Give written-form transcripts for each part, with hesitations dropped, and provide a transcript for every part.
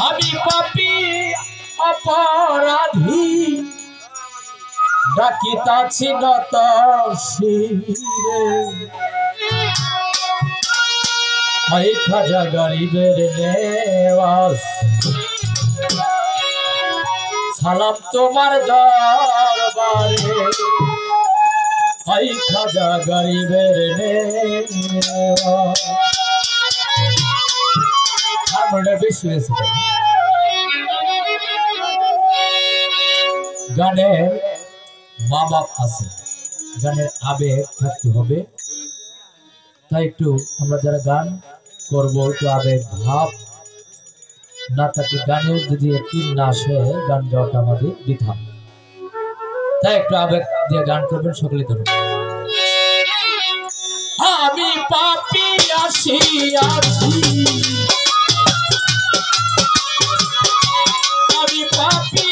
আমি পাপী অপরাধী ডাকিতাছি নত শিরে হাই খাজা গরিবের নেওয়াজ সালাম তোমার দরবারে হাই খাজা গরিবের নেওয়াজ হারমোনিয়ামটা বেশি হয়েছে গানের মা বাপ আছে গানের আবেগ থাকতে হবে তাই একটু আমরা যারা গান করবো একটু আবেগ ভাব না থাকলে গানের যদি একটি না আসে গান গাওয়াটা আমাদের বৃথা তাই একটু আবেগ দিয়ে গান করবেন সকলে ধরুন আমি পাপী আসিয়াছি আমি পাপী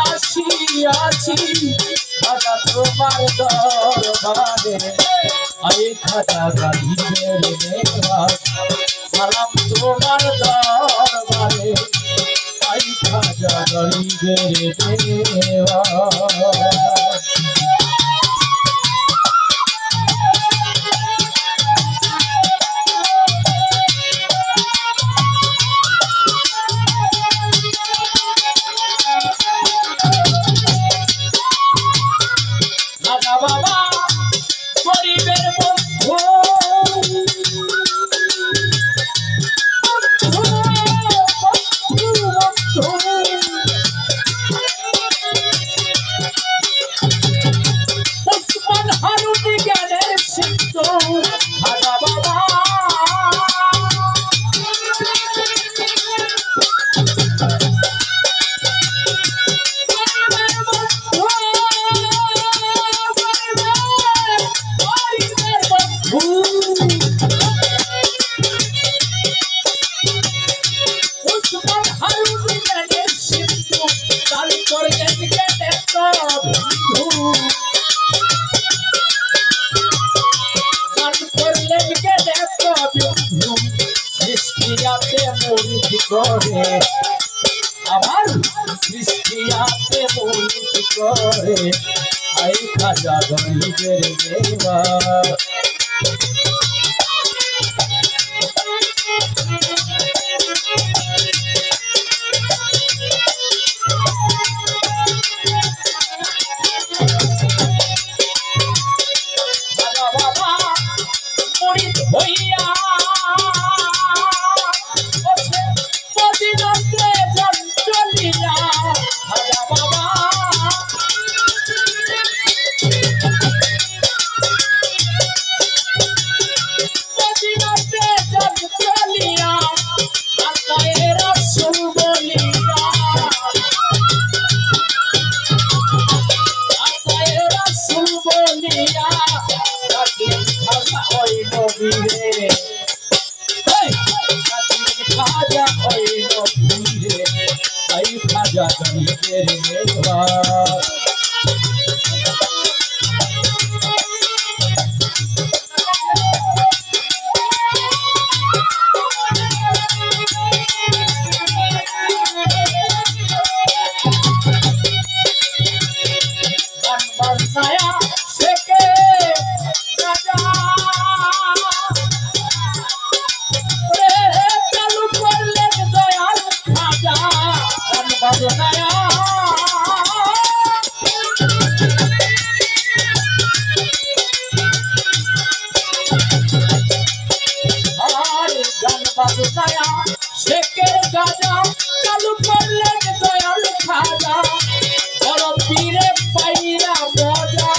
আসিয়াছি খাজা তোমার দরবারে আই খাজা গরিবের নেওয়াজ সালাম তোমার দরবারে আই খাজা গরিবের নেওয়াজ বাবা গরিবের বন্ধু ওসমান হারুনি জ্ঞানের সিন্ধু খাজা বাবা আমার সৃষ্টিয়াতে মৌলিক করে আই খাজা গরিবের নেওয়াজ বাবা মুরিদ হইয়া খাজা গরিবের নেওয়াজ গান বাজনায়া শেখে রাজা চালু করলেন দয়াল খাজা গান বাজনায়া গান বাজনায়া শেখের গাজা চালু করলেন দয়াল খাজা বড় পীরে পাইরা মজা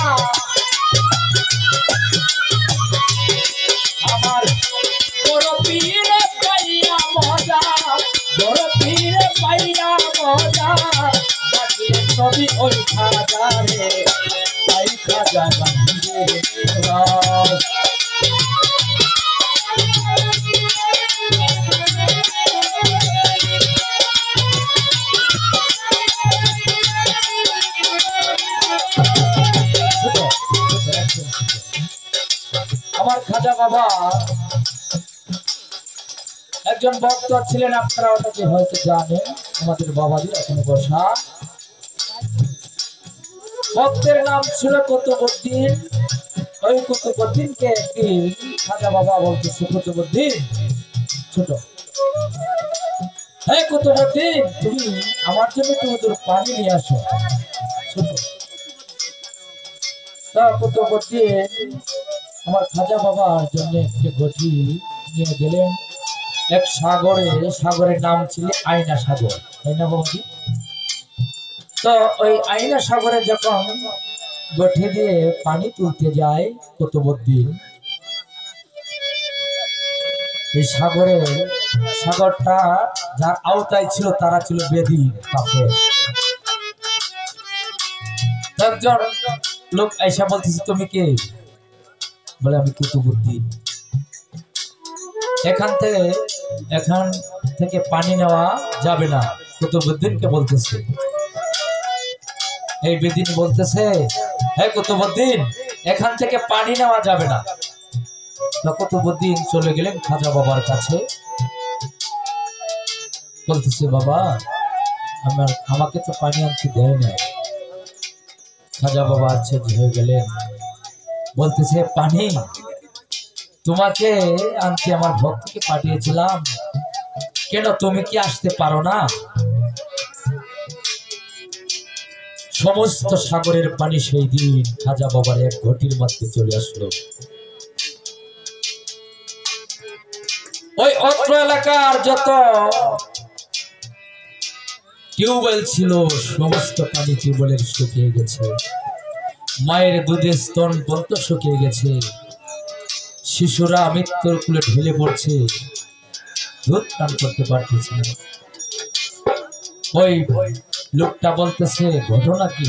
আমার বড় পীরে পাইয়া মজা বড় পীরে পাইয়া মজা ডাকিয়ে নবী ওই খাজারে তাই খাজা গরিবের নেওয়াজ খাজা বাবা একজন ভক্ত ছিলেন, আপনারা ওটাকে হয়তো জানেন। আমাদের বাবাজি এখানে বসা ভক্তের নাম ছিল কুতুবউদ্দিন। ওই কুতুবউদ্দিনকে একদিন খাজা বাবা বলতেছে, কুতুবউদ্দিন ছোট, হ্যাঁ কুতুবউদ্দিন তুমি আমার জন্য একটু দূর পানি নিয়ে আসো। ছোট তা কুতুবউদ্দিন আমার খাজা বাবার জন্য একটি ঘটি নিয়ে গেলেন এক সাগরে। সাগরের নাম ছিল আয়না সাগর, তাই না বাবাজি? তো ওই আয়না সাগরে যখন গঠে দিয়ে পানি তুলতে যায় কুতুবউদ্দিন, এই সাগরটা যার আওতায় ছিল তারা ছিল বেদী কাফের। একজন লোক আইসা বলতেছে, তুমি কে? বলে আমি কুতুবউদ্দিন। এখান থেকে পানি নেওয়া যাবে না। কুতুবউদ্দিনকে বলতেছে, এই বেদিন বলতেছে, হ্যাঁ কুতুবউদ্দিন এখান থেকে পানি নেওয়া যাবে না। কুতুবউদ্দিন চলে গেলেন খাজা বাবার কাছে, বলতেছে বাবা আমাকে তো পানি আনতে দেয় না। খাজা বাবা আশ্চর্য হয়ে গেলেন, বলতেছে পানি তোমাকে আনতে আমার ভক্তকে পাঠিয়েছিলাম, কেন তুমি কি আসতে পারো না? সমস্ত সাগরের পানি সেই দিন খাজা বাবার এক ঘটির মধ্যে চলে আসলো। ওই অত্র এলাকার যত টিউবওয়েল ছিল সমস্ত পানি টিউবওয়েলের শুকিয়ে গেছে। মায়ের দুধের স্তন পর্যন্ত শুকিয়ে গেছে। শিশুরা মৃত্যুর কুলে ঢেলে পড়ছে, দুধ পান করতে পারতেছে না। ওই লোকটা বলতেছে ঘটনা কি?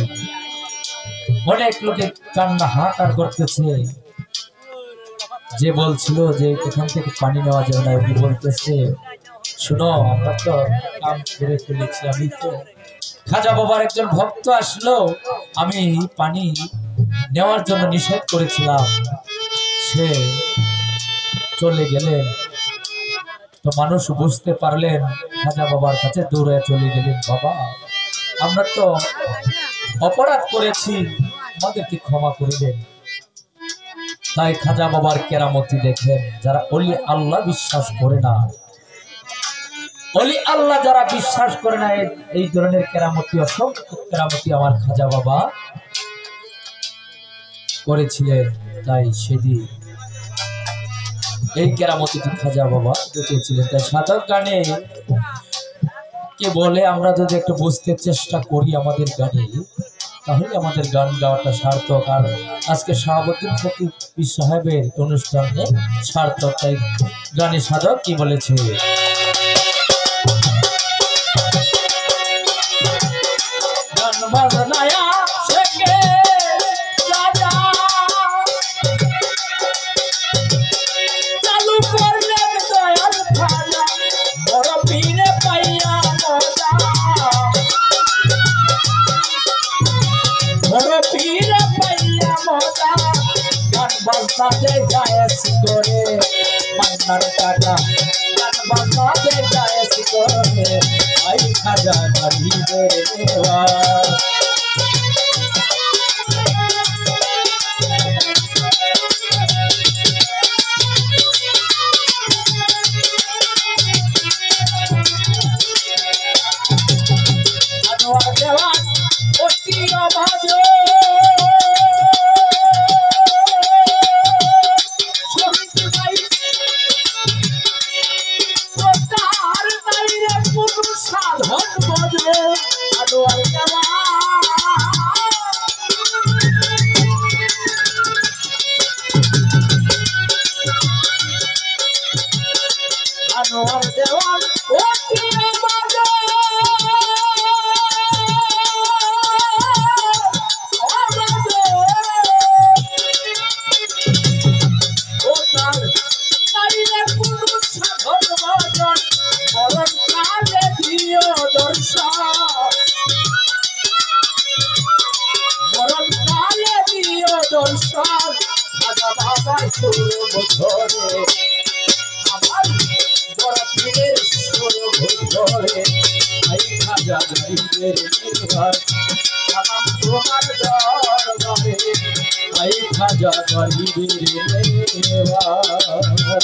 অনেক লোকে কান্না হাহাকার করতেছে। যে বলছিল যে এখান থেকে পানি নেওয়া যাবে না, উনি বলতেছে শুনো আমরা তো কাম করে ফেলেছি, আমি তো খাজা বাবার একজন ভক্ত আসলো, আমি পানি নেওয়ার জন্য নিষেধ করেছিলাম, সে চলে গেলেন। তো মানুষ বুঝতে পারলেন, খাজা বাবার কাছে দৌড়ে চলে গেলেন, বাবা আমরা তো অপরাধ করেছি, আমাদেরকে ক্ষমা করে দেন। তাই খাজা বাবার কেরামতি দেখেন, যারা অলি আল্লাহ বিশ্বাস করে না, অলি আল্লাহ যারা বিশ্বাস করে না, এই ধরনের কেরামতি অসংখ্য কেরামতি আমার খাজা বাবা করেছিলেন। তাই সেদিন এই কেরামতিটি খাজা বাবা দেখেছিলেন। তাই সাধক গানে কে বলে আমরা যদি একটু বুঝতে চেষ্টা করি আমাদের গানে, তাহলে আমাদের গান গাওয়াটা সার্থক। আর আজকে শাহাবুদ্দিন ফকির সাহেবের অনুষ্ঠানে সার্থক। তাই গানে সাধক কি বলেছে, গান বাজনায়া শেখে রাজা, চালু করলেন দয়াল খাজা, বড় পীরে পাইয়া মজা, বড় পীরে পাইয়া মজা। গান বাজনাতে জায়েজ করে মান্নার টাকা, গান বাজনাতে জায়েজ করে আই খাজা গরিবের দেওয়া। আনোয়ার দেওয়ান অতি অভাজ, সাধন বজে আনোয়ার আনোয়ার দেওয়ান অতি অভাজ, ও তার তাইরে পুরুষ সাধন বজন, মরণ কালে দিও দর্শন, মরণ কালে দিও দর্শন। খাজা বাবার সুর বছর করে আই খাজা গরিবের নির্ভর সালাম তোমার দরবারে আই খাজা গরিবের নির্ভর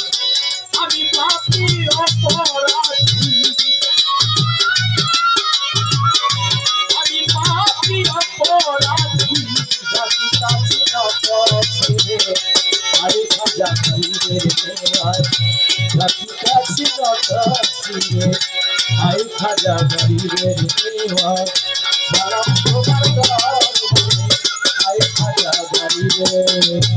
আমি পাপী অপরাধী আমি পাপী অপরাধী জাতি কাছে নকশে আই খাজা গরিবের নির্ভর জাতি কাছে নকশে আই খাজা গরিবের নির্ভর সালাম তোমার দরবারে আই খাজা গরিবের নির্ভর